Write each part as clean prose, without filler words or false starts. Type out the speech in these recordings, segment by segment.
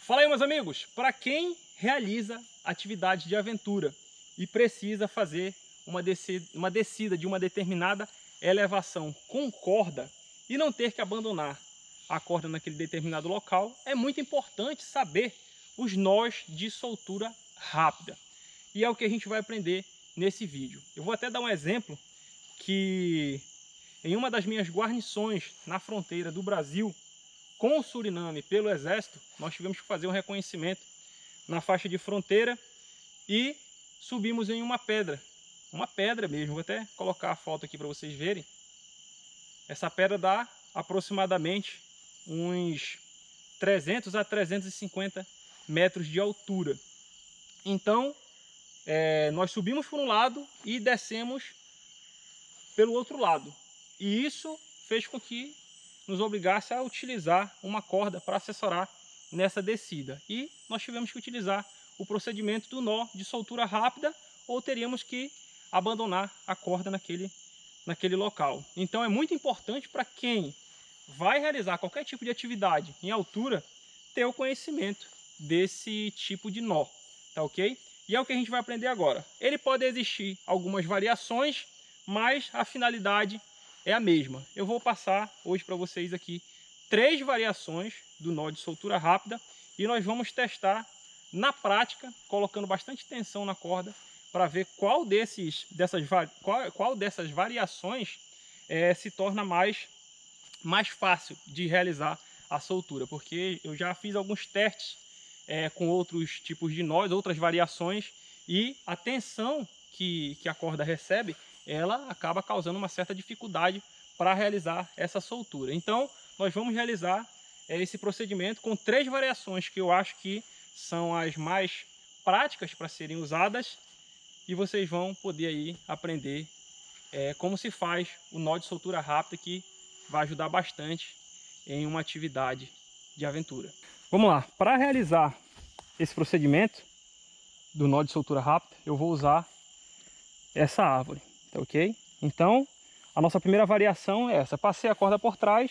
Fala aí, meus amigos, para quem realiza atividade de aventura e precisa fazer uma descida de uma determinada elevação com corda e não ter que abandonar a corda naquele determinado local, é muito importante saber os nós de soltura rápida. E é o que a gente vai aprender nesse vídeo. Eu vou até dar um exemplo que em uma das minhas guarnições na fronteira do Brasil com o Suriname pelo Exército, nós tivemos que fazer um reconhecimento na faixa de fronteira e subimos em uma pedra mesmo. Vou até colocar a foto aqui para vocês verem. Essa pedra dá aproximadamente uns 300 a 350 metros de altura. Então, nós subimos por um lado e descemos pelo outro lado. E isso fez com que nos obrigasse a utilizar uma corda para assessorar nessa descida. E nós tivemos que utilizar o procedimento do nó de soltura rápida ou teríamos que abandonar a corda naquele local. Então é muito importante para quem vai realizar qualquer tipo de atividade em altura ter o conhecimento desse tipo de nó, tá ok? E é o que a gente vai aprender agora. Ele pode existir algumas variações, mas a finalidade é a mesma. Eu vou passar hoje para vocês aqui 3 variações do nó de soltura rápida e nós vamos testar na prática, colocando bastante tensão na corda para ver qual dessas variações se torna mais fácil de realizar a soltura, porque eu já fiz alguns testes com outros tipos de nós, outras variações, e a tensão que a corda recebe, ela acaba causando uma certa dificuldade para realizar essa soltura. Então, nós vamos realizar esse procedimento com 3 variações que eu acho que são as mais práticas para serem usadas e vocês vão poder aí aprender como se faz o nó de soltura rápida, que vai ajudar bastante em uma atividade de aventura. Vamos lá, para realizar esse procedimento do nó de soltura rápida, eu vou usar essa árvore, tá ok? Então, a nossa primeira variação é essa. Passei a corda por trás,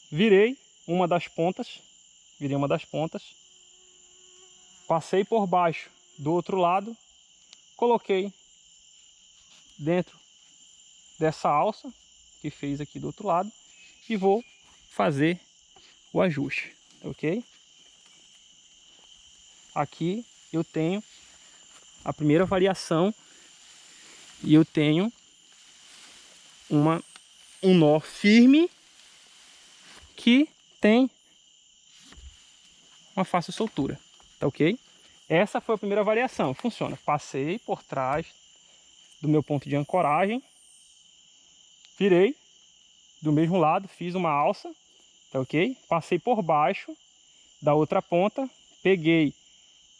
virei uma das pontas, passei por baixo do outro lado, coloquei dentro dessa alça que fez aqui do outro lado e vou fazer o ajuste, tá ok? Aqui eu tenho a primeira variação e eu tenho um nó firme que tem uma fácil soltura, tá ok? Essa foi a primeira variação, funciona. Passei por trás do meu ponto de ancoragem, virei do mesmo lado, fiz uma alça, tá ok? Passei por baixo da outra ponta, peguei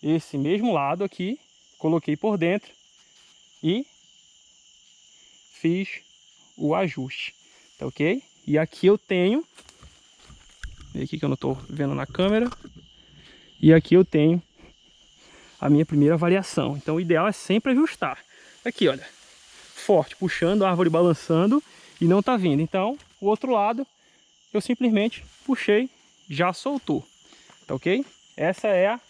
esse mesmo lado aqui, coloquei por dentro e fiz o ajuste, tá ok? E aqui eu tenho, aqui que eu não estou vendo na câmera, e aqui eu tenho a minha primeira variação. Então o ideal é sempre ajustar. Aqui, olha, forte, puxando, a árvore balançando e não tá vindo. Então o outro lado eu simplesmente puxei, já soltou, tá ok? Essa é a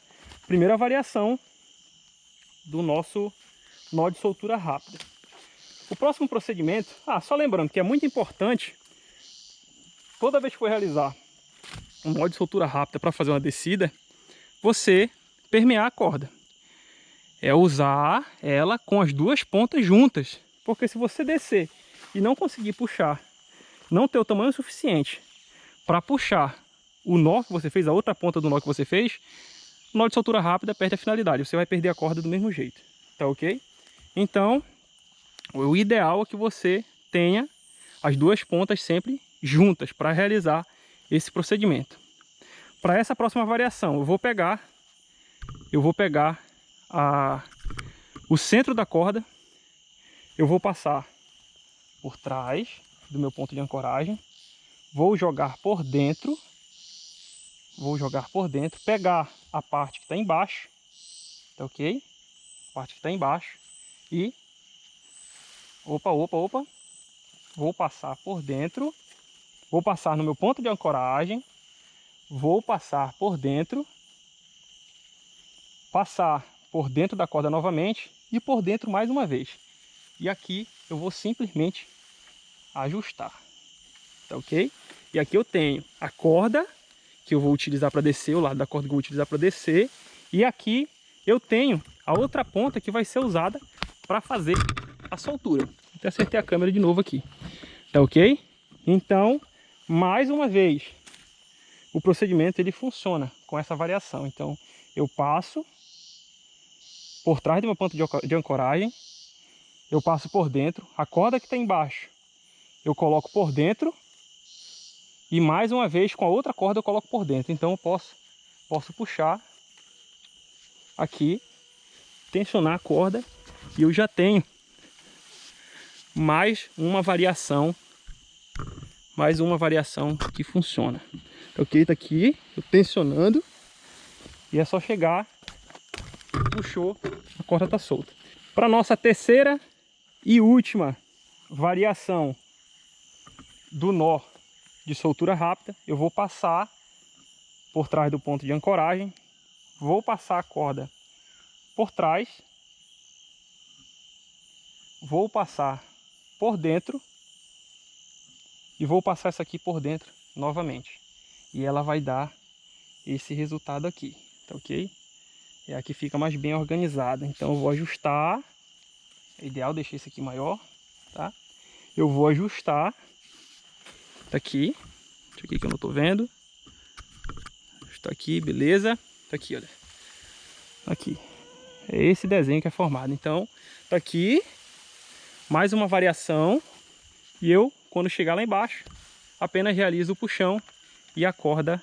primeira variação do nosso nó de soltura rápida. O próximo procedimento, só lembrando que é muito importante, toda vez que for realizar um nó de soltura rápida para fazer uma descida, você permear a corda. É usar ela com as duas pontas juntas, porque se você descer e não conseguir puxar, não ter o tamanho suficiente para puxar o nó que você fez, a outra ponta do nó que você fez, o nó de soltura rápida perde a finalidade, você vai perder a corda do mesmo jeito, tá ok? Então, o ideal é que você tenha as duas pontas sempre juntas para realizar esse procedimento. Para essa próxima variação, eu vou pegar o centro da corda, eu vou passar por trás do meu ponto de ancoragem, vou jogar por dentro, pegar a parte que está embaixo, tá ok? A parte que está embaixo e vou passar por dentro, vou passar no meu ponto de ancoragem, vou passar por dentro da corda novamente e por dentro mais uma vez. E aqui eu vou simplesmente ajustar, tá ok? E aqui eu tenho a corda que eu vou utilizar para descer, o lado da corda que eu vou utilizar para descer. E aqui eu tenho a outra ponta que vai ser usada para fazer a soltura. Até acertei a câmera de novo aqui, tá ok? Então, mais uma vez, o procedimento ele funciona com essa variação. Então, eu passo por trás de uma ponta de ancoragem, eu passo por dentro, a corda que está embaixo eu coloco por dentro e mais uma vez com a outra corda eu coloco por dentro. Então eu posso puxar aqui, tensionar a corda e eu já tenho mais uma variação que funciona. Ok, tá aqui, eu tensionando e é só chegar, puxou, a corda tá solta. Para nossa terceira e última variação do nó de soltura rápida, eu vou passar por trás do ponto de ancoragem, vou passar a corda por trás, vou passar por dentro e vou passar essa aqui por dentro novamente. E ela vai dar esse resultado aqui, tá ok? E aqui fica mais bem organizada. Então eu vou ajustar, é ideal deixar esse aqui maior, tá? Eu vou ajustar, tá aqui, deixa aqui que eu não tô vendo. Está aqui, beleza? Tá aqui, olha. Aqui. É esse desenho que é formado. Então, tá aqui, mais uma variação. E eu, quando chegar lá embaixo, apenas realizo o puxão e a corda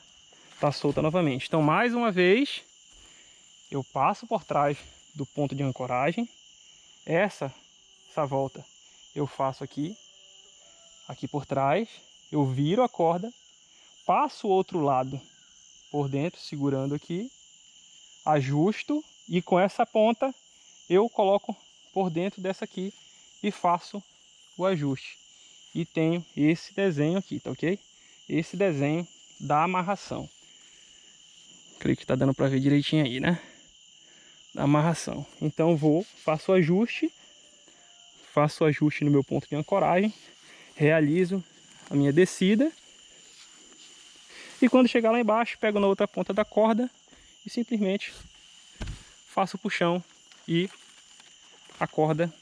tá solta novamente. Então, mais uma vez, eu passo por trás do ponto de ancoragem. Essa volta eu faço aqui por trás. Eu viro a corda, passo o outro lado por dentro, segurando aqui, ajusto e com essa ponta eu coloco por dentro dessa aqui e faço o ajuste. E tenho esse desenho aqui, tá ok? Esse desenho da amarração. Creio que tá dando para ver direitinho aí, né? Da amarração. Então faço o ajuste no meu ponto de ancoragem, realizo a minha descida. E quando chegar lá embaixo, pego na outra ponta da corda e simplesmente faço o puxão e a corda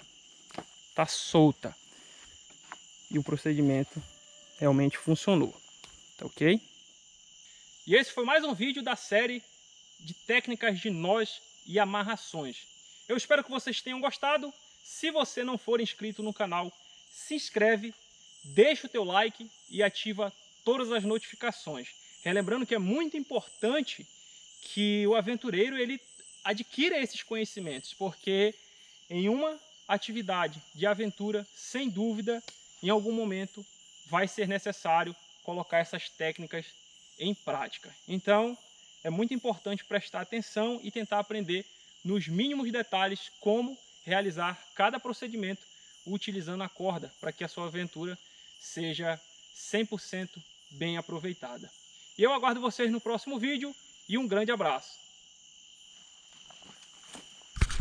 tá solta. E o procedimento realmente funcionou, tá ok? E esse foi mais um vídeo da série de técnicas de nós e amarrações. Eu espero que vocês tenham gostado. Se você não for inscrito no canal, se inscreve, deixa o teu like e ativa todas as notificações. Relembrando que é muito importante que o aventureiro ele adquira esses conhecimentos, porque em uma atividade de aventura, sem dúvida, em algum momento vai ser necessário colocar essas técnicas em prática. Então, é muito importante prestar atenção e tentar aprender nos mínimos detalhes como realizar cada procedimento utilizando a corda, para que a sua aventura seja 100% bem aproveitada. E eu aguardo vocês no próximo vídeo e um grande abraço.